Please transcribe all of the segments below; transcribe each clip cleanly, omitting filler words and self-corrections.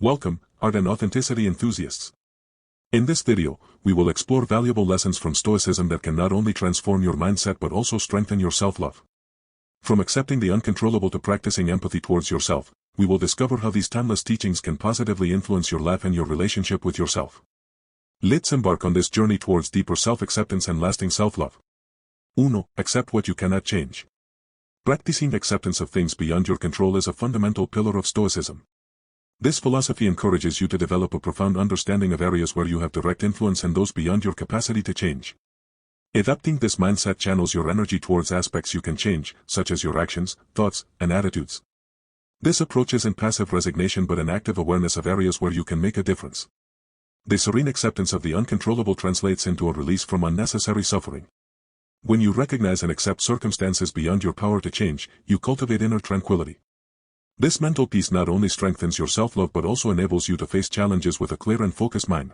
Welcome, art and authenticity enthusiasts. In this video, we will explore valuable lessons from Stoicism that can not only transform your mindset but also strengthen your self-love. From accepting the uncontrollable to practicing empathy towards yourself, we will discover how these timeless teachings can positively influence your life and your relationship with yourself. Let's embark on this journey towards deeper self-acceptance and lasting self-love. 1. Accept what you cannot change. Practicing acceptance of things beyond your control is a fundamental pillar of Stoicism. This philosophy encourages you to develop a profound understanding of areas where you have direct influence and those beyond your capacity to change. Adopting this mindset channels your energy towards aspects you can change, such as your actions, thoughts, and attitudes. This approach isn't passive resignation but an active awareness of areas where you can make a difference. The serene acceptance of the uncontrollable translates into a release from unnecessary suffering. When you recognize and accept circumstances beyond your power to change, you cultivate inner tranquility. This mental peace not only strengthens your self-love but also enables you to face challenges with a clear and focused mind.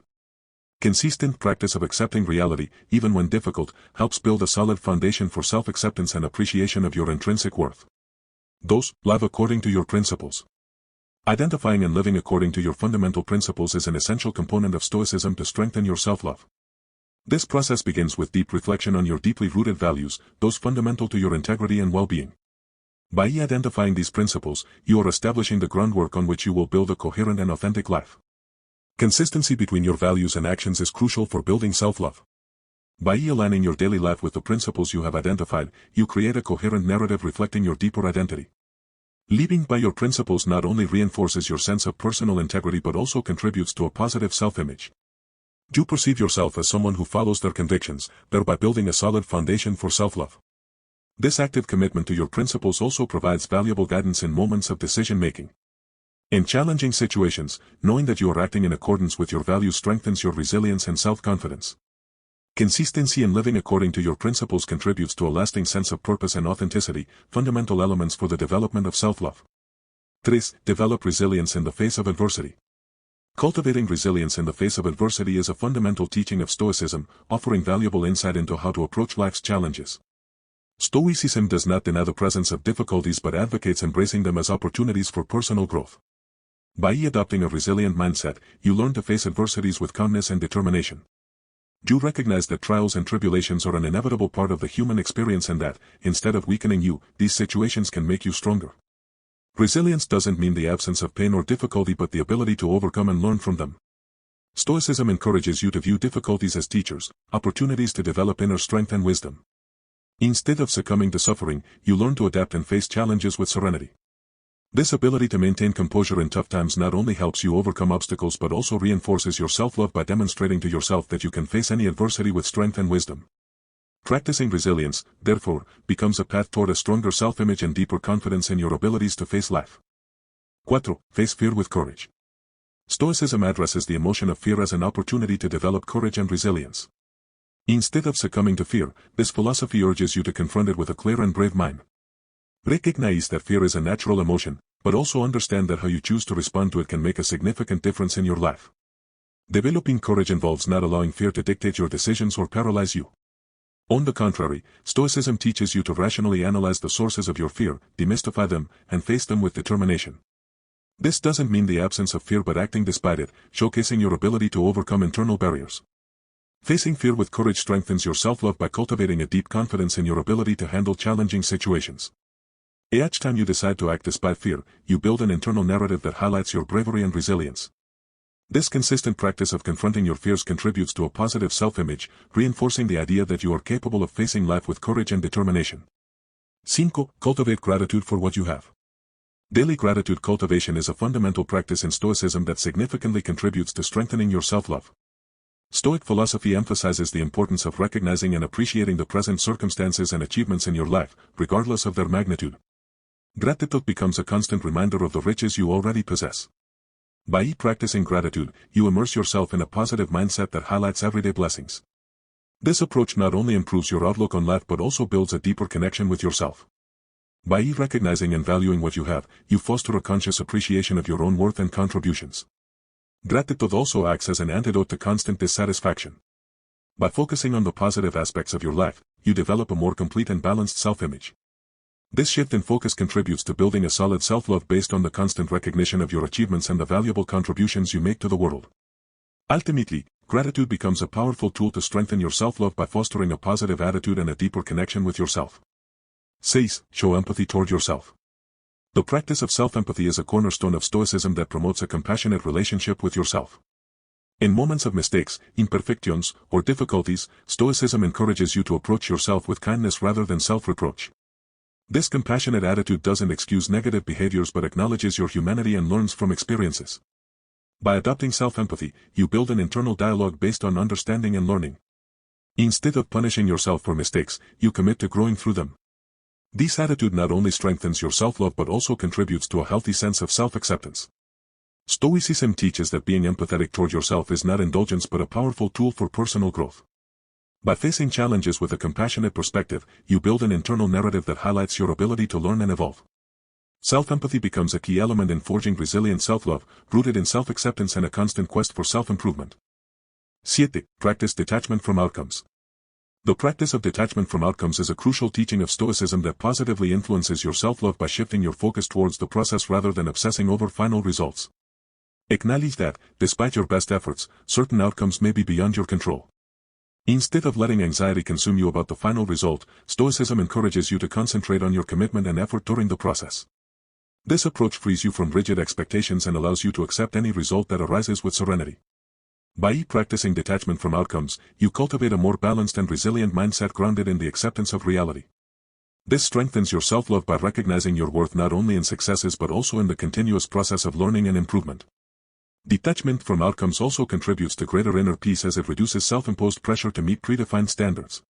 Consistent practice of accepting reality, even when difficult, helps build a solid foundation for self-acceptance and appreciation of your intrinsic worth. 2. Live according to your principles. Identifying and living according to your fundamental principles is an essential component of Stoicism to strengthen your self-love. This process begins with deep reflection on your deeply rooted values, those fundamental to your integrity and well-being. By identifying these principles, you are establishing the groundwork on which you will build a coherent and authentic life. Consistency between your values and actions is crucial for building self-love. By aligning your daily life with the principles you have identified, you create a coherent narrative reflecting your deeper identity. Living by your principles not only reinforces your sense of personal integrity but also contributes to a positive self-image. You perceive yourself as someone who follows their convictions, thereby building a solid foundation for self-love. This active commitment to your principles also provides valuable guidance in moments of decision-making. In challenging situations, knowing that you are acting in accordance with your values strengthens your resilience and self-confidence. Consistency in living according to your principles contributes to a lasting sense of purpose and authenticity, fundamental elements for the development of self-love. 3. Develop resilience in the face of adversity. Cultivating resilience in the face of adversity is a fundamental teaching of Stoicism, offering valuable insight into how to approach life's challenges. Stoicism does not deny the presence of difficulties but advocates embracing them as opportunities for personal growth. By adopting a resilient mindset, you learn to face adversities with calmness and determination. You recognize that trials and tribulations are an inevitable part of the human experience and that, instead of weakening you, these situations can make you stronger. Resilience doesn't mean the absence of pain or difficulty but the ability to overcome and learn from them. Stoicism encourages you to view difficulties as teachers, opportunities to develop inner strength and wisdom. Instead of succumbing to suffering, you learn to adapt and face challenges with serenity. This ability to maintain composure in tough times not only helps you overcome obstacles but also reinforces your self-love by demonstrating to yourself that you can face any adversity with strength and wisdom. Practicing resilience, therefore, becomes a path toward a stronger self-image and deeper confidence in your abilities to face life. 4. Face fear with courage. Stoicism addresses the emotion of fear as an opportunity to develop courage and resilience. Instead of succumbing to fear, this philosophy urges you to confront it with a clear and brave mind. Recognize that fear is a natural emotion, but also understand that how you choose to respond to it can make a significant difference in your life. Developing courage involves not allowing fear to dictate your decisions or paralyze you. On the contrary, Stoicism teaches you to rationally analyze the sources of your fear, demystify them, and face them with determination. This doesn't mean the absence of fear but acting despite it, showcasing your ability to overcome internal barriers. Facing fear with courage strengthens your self-love by cultivating a deep confidence in your ability to handle challenging situations. Each time you decide to act despite fear, you build an internal narrative that highlights your bravery and resilience. This consistent practice of confronting your fears contributes to a positive self-image, reinforcing the idea that you are capable of facing life with courage and determination. 5. Cultivate gratitude for what you have. Daily gratitude cultivation is a fundamental practice in Stoicism that significantly contributes to strengthening your self-love. Stoic philosophy emphasizes the importance of recognizing and appreciating the present circumstances and achievements in your life, regardless of their magnitude. Gratitude becomes a constant reminder of the riches you already possess. By practicing gratitude, you immerse yourself in a positive mindset that highlights everyday blessings. This approach not only improves your outlook on life but also builds a deeper connection with yourself. By recognizing and valuing what you have, you foster a conscious appreciation of your own worth and contributions. Gratitude also acts as an antidote to constant dissatisfaction. By focusing on the positive aspects of your life, you develop a more complete and balanced self-image. This shift in focus contributes to building a solid self-love based on the constant recognition of your achievements and the valuable contributions you make to the world. Ultimately, gratitude becomes a powerful tool to strengthen your self-love by fostering a positive attitude and a deeper connection with yourself. 6. Show empathy toward yourself. The practice of self-empathy is a cornerstone of Stoicism that promotes a compassionate relationship with yourself. In moments of mistakes, imperfections, or difficulties, Stoicism encourages you to approach yourself with kindness rather than self-reproach. This compassionate attitude doesn't excuse negative behaviors but acknowledges your humanity and learns from experiences. By adopting self-empathy, you build an internal dialogue based on understanding and learning. Instead of punishing yourself for mistakes, you commit to growing through them. This attitude not only strengthens your self-love but also contributes to a healthy sense of self-acceptance. Stoicism teaches that being empathetic toward yourself is not indulgence but a powerful tool for personal growth. By facing challenges with a compassionate perspective, you build an internal narrative that highlights your ability to learn and evolve. Self-empathy becomes a key element in forging resilient self-love, rooted in self-acceptance and a constant quest for self-improvement. 7. Practice detachment from outcomes. The practice of detachment from outcomes is a crucial teaching of Stoicism that positively influences your self-love by shifting your focus towards the process rather than obsessing over final results. Acknowledge that, despite your best efforts, certain outcomes may be beyond your control. Instead of letting anxiety consume you about the final result, Stoicism encourages you to concentrate on your commitment and effort during the process. This approach frees you from rigid expectations and allows you to accept any result that arises with serenity. By practicing detachment from outcomes, you cultivate a more balanced and resilient mindset grounded in the acceptance of reality. This strengthens your self-love by recognizing your worth not only in successes but also in the continuous process of learning and improvement. Detachment from outcomes also contributes to greater inner peace as it reduces self-imposed pressure to meet predefined standards.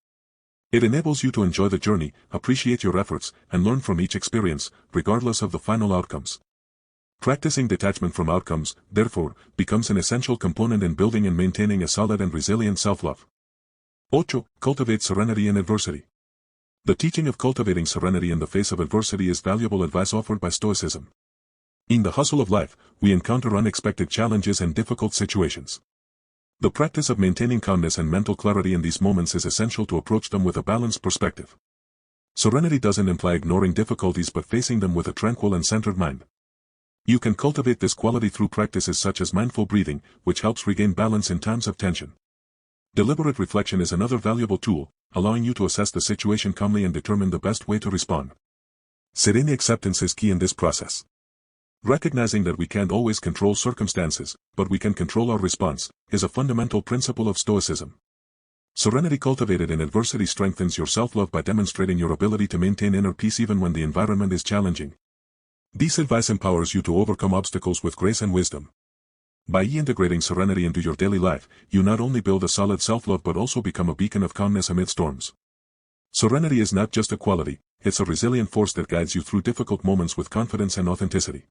It enables you to enjoy the journey, appreciate your efforts, and learn from each experience, regardless of the final outcomes. Practicing detachment from outcomes, therefore, becomes an essential component in building and maintaining a solid and resilient self-love. 8. Cultivate serenity in adversity. The teaching of cultivating serenity in the face of adversity is valuable advice offered by Stoicism. In the hustle of life, we encounter unexpected challenges and difficult situations. The practice of maintaining calmness and mental clarity in these moments is essential to approach them with a balanced perspective. Serenity doesn't imply ignoring difficulties but facing them with a tranquil and centered mind. You can cultivate this quality through practices such as mindful breathing, which helps regain balance in times of tension. Deliberate reflection is another valuable tool, allowing you to assess the situation calmly and determine the best way to respond. Serene acceptance is key in this process. Recognizing that we can't always control circumstances, but we can control our response, is a fundamental principle of Stoicism. Serenity cultivated in adversity strengthens your self-love by demonstrating your ability to maintain inner peace even when the environment is challenging. This advice empowers you to overcome obstacles with grace and wisdom. By integrating serenity into your daily life, you not only build a solid self-love but also become a beacon of calmness amid storms. Serenity is not just a quality, it's a resilient force that guides you through difficult moments with confidence and authenticity.